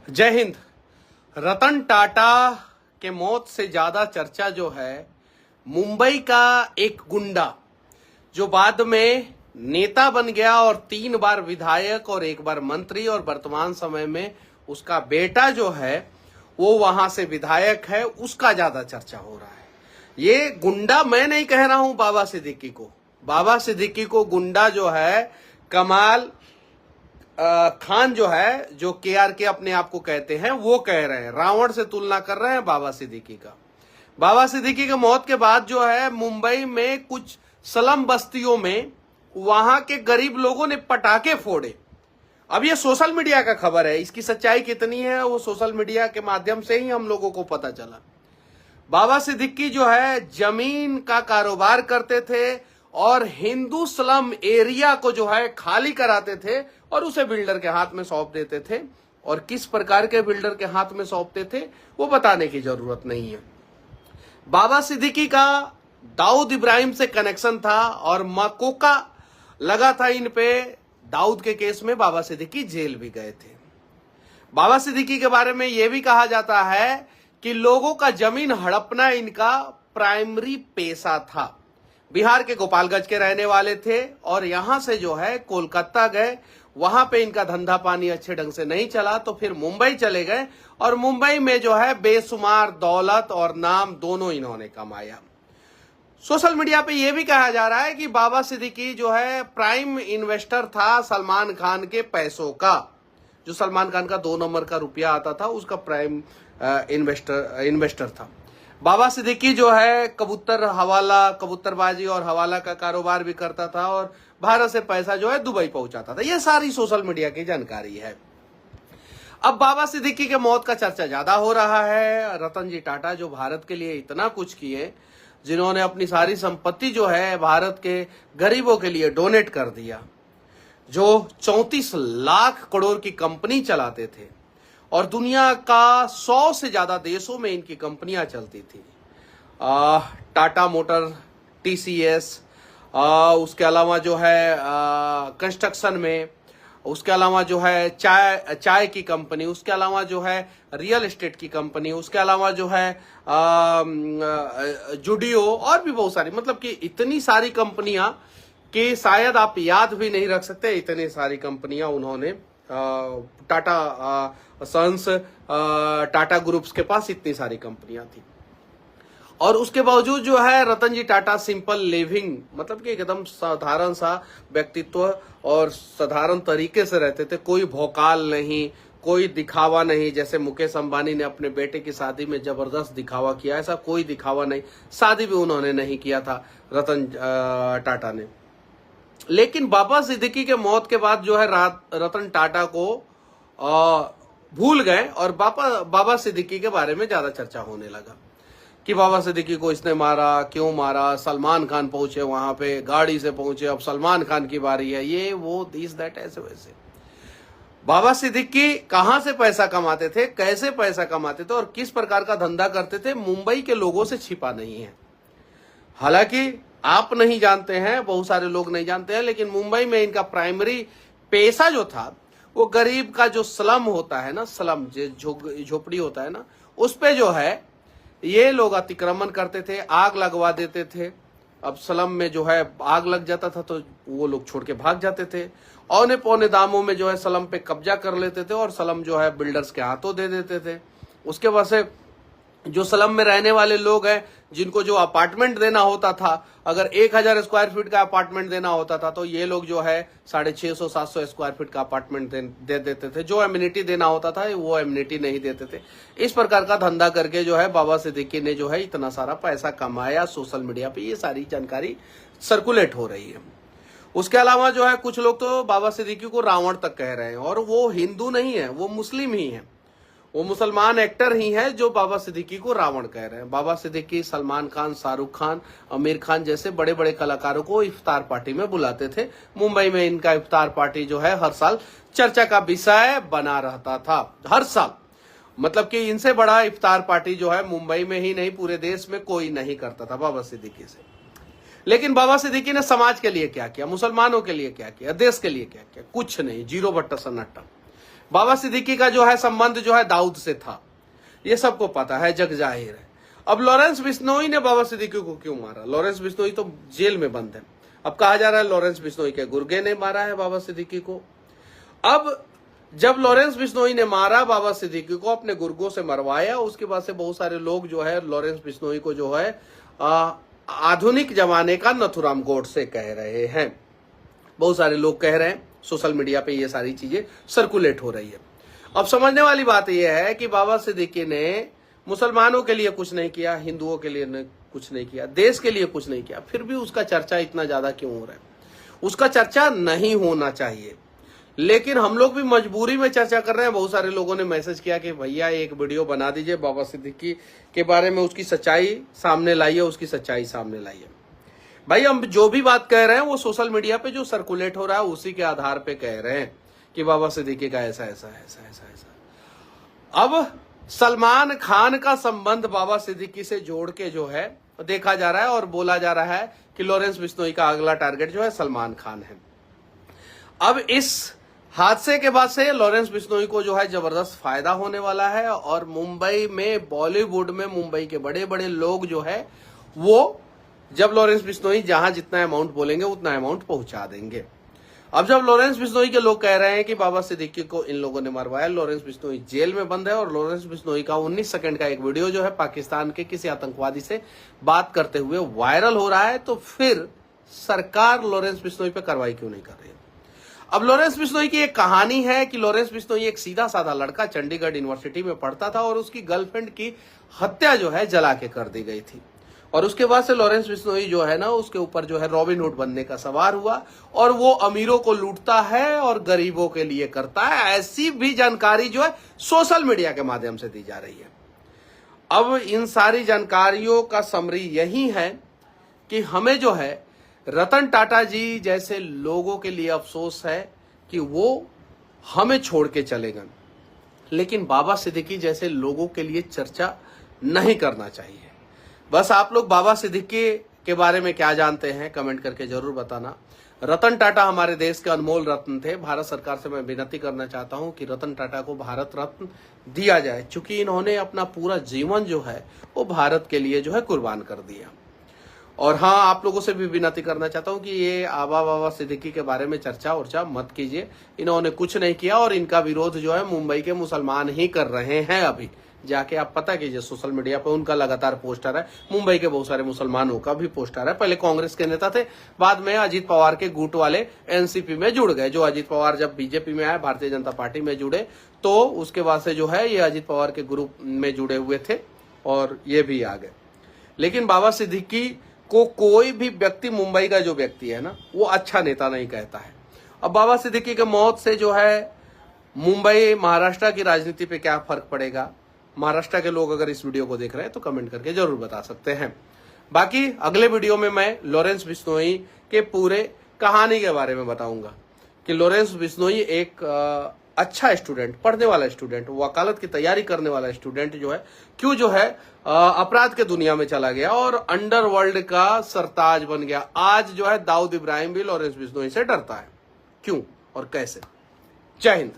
जय हिंद। रतन टाटा के मौत से ज्यादा चर्चा जो है मुंबई का एक गुंडा जो बाद में नेता बन गया और 3 बार विधायक और 1 बार मंत्री और वर्तमान समय में उसका बेटा जो है वो वहां से विधायक है, उसका ज्यादा चर्चा हो रहा है। ये गुंडा मैं नहीं कह रहा हूं बाबा सिद्दीकी को गुंडा जो है कमाल खान जो है, जो KRK अपने आप को कहते हैं, वो कह रहे हैं, रावण से तुलना कर रहे हैं बाबा सिद्दीकी का। बाबा सिद्दीकी के मौत के बाद जो है मुंबई में कुछ स्लम बस्तियों में वहां के गरीब लोगों ने पटाखे फोड़े। अब ये सोशल मीडिया का खबर है, इसकी सच्चाई कितनी है वो सोशल मीडिया के माध्यम से ही हम लोगों को पता चला। बाबा सिद्दीकी जो है जमीन का कारोबार करते थे और हिंदू स्लम एरिया को जो है खाली कराते थे और उसे बिल्डर के हाथ में सौंप देते थे। और किस प्रकार के बिल्डर के हाथ में सौंपते थे वो बताने की जरूरत नहीं है। बाबा सिद्दीकी का दाऊद इब्राहिम से कनेक्शन था और मकोका लगा था इन पे। दाऊद के केस में बाबा सिद्दीकी जेल भी गए थे। बाबा सिद्दीकी के बारे में यह भी कहा जाता है कि लोगों का जमीन हड़पना इनका प्राइमरी पेशा था। बिहार के गोपालगंज के रहने वाले थे और यहां से जो है कोलकाता गए, वहां पे इनका धंधा पानी अच्छे ढंग से नहीं चला तो फिर मुंबई चले गए और मुंबई में जो है बेशुमार दौलत और नाम दोनों इन्होंने कमाया। सोशल मीडिया पे यह भी कहा जा रहा है कि बाबा सिद्दीकी जो है प्राइम इन्वेस्टर था सलमान खान के पैसों का। जो सलमान खान का 2 नंबर का रुपया आता था उसका प्राइम इन्वेस्टर था। बाबा सिद्दीकी जो है कबूतरबाजी और हवाला का कारोबार भी करता था और भारत से पैसा जो है दुबई पहुंचाता था। यह सारी सोशल मीडिया की जानकारी है। अब बाबा सिद्दीकी के मौत का चर्चा ज्यादा हो रहा है। रतन जी टाटा जो भारत के लिए इतना कुछ किए, जिन्होंने अपनी सारी संपत्ति जो है भारत के गरीबों के लिए डोनेट कर दिया, जो 34 लाख करोड़ की कंपनी चलाते थे और दुनिया का 100 से ज्यादा देशों में इनकी कंपनियां चलती थी। टाटा मोटर, TCS, उसके अलावा जो है कंस्ट्रक्शन में, उसके अलावा जो है चाय की कंपनी, उसके अलावा जो है रियल एस्टेट की कंपनी, उसके अलावा जो है जुडियो और भी बहुत सारी, मतलब कि इतनी सारी कंपनियां कि शायद आप याद भी नहीं रख सकते। इतनी सारी कंपनियां उन्होंने टाटा सन्स, टाटा ग्रुप्स के पास इतनी सारी कंपनियां थी और उसके बावजूद जो है रतन जी टाटा सिंपल लिविंग, मतलब कि एकदम साधारण सा व्यक्तित्व और साधारण तरीके से रहते थे। कोई भौकाल नहीं, कोई दिखावा नहीं। जैसे मुकेश अंबानी ने अपने बेटे की शादी में जबरदस्त दिखावा किया, ऐसा कोई दिखावा नहीं। शादी भी उन्होंने नहीं किया था रतन टाटा ने। लेकिन बाबा सिद्दीकी के मौत के बाद जो है रतन टाटा को भूल गए और बाबा सिद्दीकी के बारे में ज्यादा चर्चा होने लगा कि बाबा सिद्दीकी को इसने मारा, क्यों मारा। सलमान खान पहुंचे वहां पे, गाड़ी से पहुंचे, अब सलमान खान की बारी है, ये वो दिस दैट ऐसे वैसे। बाबा सिद्दीकी कहां से पैसा कमाते थे, कैसे पैसा कमाते थे और किस प्रकार का धंधा करते थे, मुंबई के लोगों से छिपा नहीं है। हालांकि आप नहीं जानते हैं, बहुत सारे लोग नहीं जानते हैं, लेकिन मुंबई में इनका प्राइमरी पेशा जो था वो गरीब का जो स्लम होता है ना, स्लम झोपड़ी होता है ना, उस पे जो है ये लोग अतिक्रमण करते थे, आग लगवा देते थे। अब स्लम में जो है आग लग जाता था तो वो लोग छोड़ के भाग जाते थे। औने पौने दामों में जो है स्लम पे कब्जा कर लेते थे और स्लम जो है बिल्डर्स के हाथों दे देते थे। उसके बाद से जो स्लम में रहने वाले लोग हैं, जिनको जो अपार्टमेंट देना होता था, अगर 1000 स्क्वायर फीट का अपार्टमेंट देना होता था तो ये लोग जो है 650-700 स्क्वायर फीट का अपार्टमेंट दे देते थे। जो एमिनिटी देना होता था वो एमिनिटी नहीं देते थे। इस प्रकार का धंधा करके जो है बाबा सिद्दीकी ने जो है इतना सारा पैसा कमाया। सोशल मीडिया पे ये सारी जानकारी सर्कुलेट हो रही है। उसके अलावा जो है कुछ लोग तो बाबा सिद्दीकी को रावण तक कह रहे हैं और वो हिंदू नहीं है, वो मुस्लिम ही है, वो मुसलमान एक्टर ही है जो बाबा सिद्दीकी को रावण कह रहे हैं। बाबा सिद्दीकी सलमान खान, शाहरुख खान, आमिर खान जैसे बड़े बड़े कलाकारों को इफ्तार पार्टी में बुलाते थे। मुंबई में इनका इफ्तार पार्टी जो है हर साल चर्चा का विषय बना रहता था, हर साल। मतलब कि इनसे बड़ा इफ्तार पार्टी जो है मुंबई में ही नहीं पूरे देश में कोई नहीं करता था बाबा सिद्दीकी से। लेकिन बाबा सिद्दीकी ने समाज के लिए क्या किया, मुसलमानों के लिए क्या किया, देश के लिए क्या किया? कुछ नहीं, 0 बट्टा सन्नाटा। बाबा सिद्दीकी का जो है संबंध जो है दाऊद से था, ये सबको पता है, जग जाहिर है। अब लॉरेंस बिश्नोई ने बाबा सिद्दीकी को क्यों मारा? लॉरेंस बिश्नोई तो जेल में बंद है। अब कहा जा रहा है लॉरेंस बिश्नोई के गुर्गे ने मारा है बाबा सिद्दीकी को। अब जब लॉरेंस बिश्नोई ने मारा बाबा सिद्दीकी को, अपने गुर्गों से मरवाया, उसके बाद से बहुत सारे लोग जो है लॉरेंस बिश्नोई को जो है आधुनिक जमाने का नथुराम गोडसे कह रहे हैं। बहुत सारे लोग कह रहे हैं, सोशल मीडिया पे ये सारी चीजें सर्कुलेट हो रही है। अब समझने वाली बात यह है कि बाबा सिद्दीकी ने मुसलमानों के लिए कुछ नहीं किया, हिंदुओं के लिए कुछ नहीं किया, देश के लिए कुछ नहीं किया, फिर भी उसका चर्चा इतना ज्यादा क्यों हो रहा है? उसका चर्चा नहीं होना चाहिए, लेकिन हम लोग भी मजबूरी में चर्चा कर रहे हैं। बहुत सारे लोगों ने मैसेज किया कि भैया एक वीडियो बना दीजिए बाबा सिद्दीकी के बारे में, उसकी सच्चाई सामने लाइए, उसकी सच्चाई सामने लाइए। भाई हम जो भी बात कह रहे हैं वो सोशल मीडिया पे जो सर्कुलेट हो रहा है उसी के आधार पे कह रहे हैं कि बाबा सिद्दीकी का ऐसा ऐसा ऐसा ऐसा ऐसा। अब सलमान खान का संबंध बाबा सिद्दीकी से जोड़ के जो है देखा जा रहा है और बोला जा रहा है कि लॉरेंस बिश्नोई का अगला टारगेट जो है सलमान खान है। अब इस हादसे के बाद से लॉरेंस बिश्नोई को जो है जबरदस्त फायदा होने वाला है और मुंबई में, बॉलीवुड में मुंबई के बड़े बड़े लोग जो है वो जब लॉरेंस बिश्नोई जहां जितना अमाउंट बोलेंगे उतना अमाउंट पहुंचा देंगे। अब जब लॉरेंस बिश्नोई के लोग कह रहे हैं कि बाबा सिद्दीकी को इन लोगों ने मरवाया, लॉरेंस बिश्नोई जेल में बंद है और लॉरेंस बिश्नोई का 19 सेकंड का एक वीडियो जो है पाकिस्तान के किसी आतंकवादी से बात करते हुए वायरल हो रहा है, तो फिर सरकार लॉरेंस बिश्नोई पे कार्रवाई क्यों नहीं कर रही है? अब लॉरेंस बिश्नोई की एक कहानी है कि लॉरेंस बिश्नोई एक सीधा साधा लड़का, चंडीगढ़ यूनिवर्सिटी में पढ़ता था और उसकी गर्लफ्रेंड की हत्या जो है जला के कर दी गई थी। और उसके बाद से लॉरेंस बिश्नोई जो है ना उसके ऊपर जो है रॉबिन हुड बनने का सवार हुआ और वो अमीरों को लूटता है और गरीबों के लिए करता है। ऐसी भी जानकारी जो है सोशल मीडिया के माध्यम से दी जा रही है। अब इन सारी जानकारियों का समरी यही है कि हमें जो है रतन टाटा जी जैसे लोगों के लिए अफसोस है कि वो हमें छोड़ के चले गए, लेकिन बाबा सिद्दीकी जैसे लोगों के लिए चर्चा नहीं करना चाहिए। बस आप लोग बाबा सिद्दीकी के बारे में क्या जानते हैं कमेंट करके जरूर बताना। रतन टाटा हमारे देश के अनमोल रत्न थे। भारत सरकार से मैं विनती करना चाहता हूं कि रतन टाटा को भारत रत्न दिया जाए, क्योंकि इन्होंने अपना पूरा जीवन जो है वो भारत के लिए जो है कुर्बान कर दिया। और हाँ, आप लोगों से भी विनती करना चाहता हूं कि ये बाबा सिद्दीकी के बारे में चर्चा उर्चा मत कीजिए। इन्होंने कुछ नहीं किया और इनका विरोध जो है मुंबई के मुसलमान ही कर रहे हैं। अभी जाके आप पता कीजिए, सोशल मीडिया पे उनका लगातार पोस्टर है, मुंबई के बहुत सारे मुसलमानों का भी पोस्टर है। पहले कांग्रेस के नेता थे, बाद में अजीत पवार के गुट वाले एनसीपी में जुड़ गए। जो अजीत पवार जब बीजेपी में आए, भारतीय जनता पार्टी में जुड़े, तो उसके बाद से जो है ये अजीत पवार के ग्रुप में जुड़े हुए थे और ये भी आ गए। लेकिन बाबा सिद्दीकी को कोई भी व्यक्ति, मुंबई का जो व्यक्ति है ना, वो अच्छा नेता नहीं कहता है। अब बाबा सिद्दीकी के मौत से जो है मुंबई महाराष्ट्र की राजनीति पे क्या फर्क पड़ेगा, महाराष्ट्र के लोग अगर इस वीडियो को देख रहे हैं तो कमेंट करके जरूर बता सकते हैं। बाकी अगले वीडियो में मैं लॉरेंस बिश्नोई के पूरे कहानी के बारे में बताऊंगा कि लॉरेंस बिश्नोई एक अच्छा स्टूडेंट, पढ़ने वाला स्टूडेंट, वकालत की तैयारी करने वाला स्टूडेंट जो है क्यों जो है अपराध के दुनिया में चला गया और अंडरवर्ल्ड का सरताज बन गया। आज जो है दाऊद इब्राहिम भी लॉरेंस बिश्नोई से डरता है, क्यों और कैसे? जय हिंद।